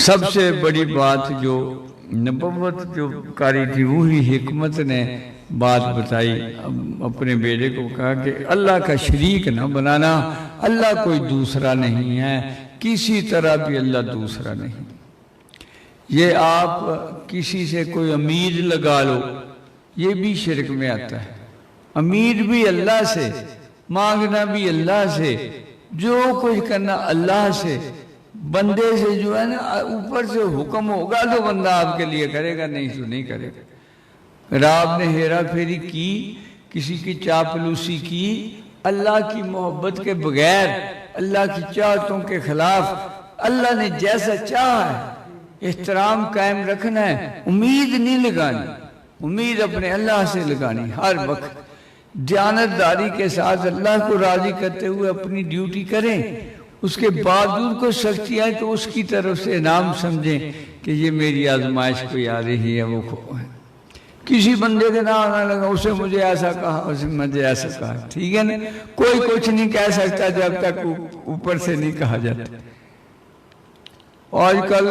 سب سے بڑی بات جو نبوت جو کاری تھی وہی حکمت نے بات بتائی، اپنے بیٹے کو کہا کہ اللہ کا شریک نہ بنانا، اللہ کوئی دوسرا نہیں ہے، کسی طرح بھی اللہ دوسرا نہیں۔ یہ آپ کسی سے کوئی امید لگا لو، یہ بھی شرک میں آتا ہے۔ امید بھی اللہ سے، مانگنا بھی اللہ سے، جو کچھ کرنا اللہ سے، بندے سے جو ہے نا اوپر سے حکم ہوگا تو بندہ آپ کے لیے کرے گا، نہیں تو نہیں کرے گا۔ اگر آپ نے ہیرا پھیری کی، کسی کی چاپلوسی کی، اللہ کی محبت کے بغیر، اللہ کی چاہتوں کے خلاف، اللہ نے جیسا چاہا ہے احترام قائم رکھنا ہے، امید نہیں لگانی، امید اپنے اللہ سے لگانی ہر وقت، دیانتداری کے ساتھ اللہ کو راضی کرتے ہوئے اپنی ڈیوٹی کریں، اس کے باوجود کوئی سختی آئے تو اس کی طرف سے انعام سمجھیں کہ یہ میری آزمائش کوئی آ رہی ہے، وہ کسی بندے کے نام آنا لگا، اسے مجھے ایسا کہا، اسے مجھے ایسا کہا، ٹھیک ہے نا، کوئی کچھ نہیں کہہ سکتا جب تک اوپر سے نہیں کہا جاتا۔ آج کل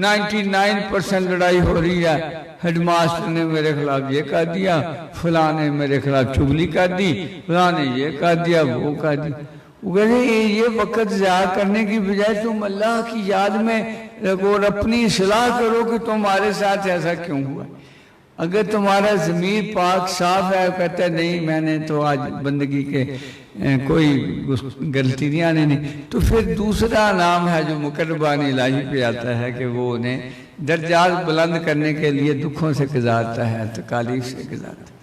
99% لڑائی ہو رہی ہے، ہیڈ ماسٹر نے میرے خلاف یہ کہہ دیا، فلاں نے میرے خلاف چغلی کر دی، فلاں نے یہ کہہ دیا، وہ کہہ دیا۔ وہ کہتے ہیں یہ وقت ضائع کرنے کی بجائے تم اللہ کی یاد میں اور اپنی اصلاح کرو کہ تمہارے ساتھ ایسا کیوں ہوا۔ اگر تمہارا ضمیر پاک صاف ہے، کہتا ہے نہیں میں نے تو آج بندگی کے کوئی غلطی نہیں آنے نہیں، تو پھر دوسرا نام ہے جو مقربان الہی پہ آتا ہے کہ وہ انہیں درجات بلند کرنے کے لیے دکھوں سے گزارتا ہے، تکالیف سے گزارتا ہے۔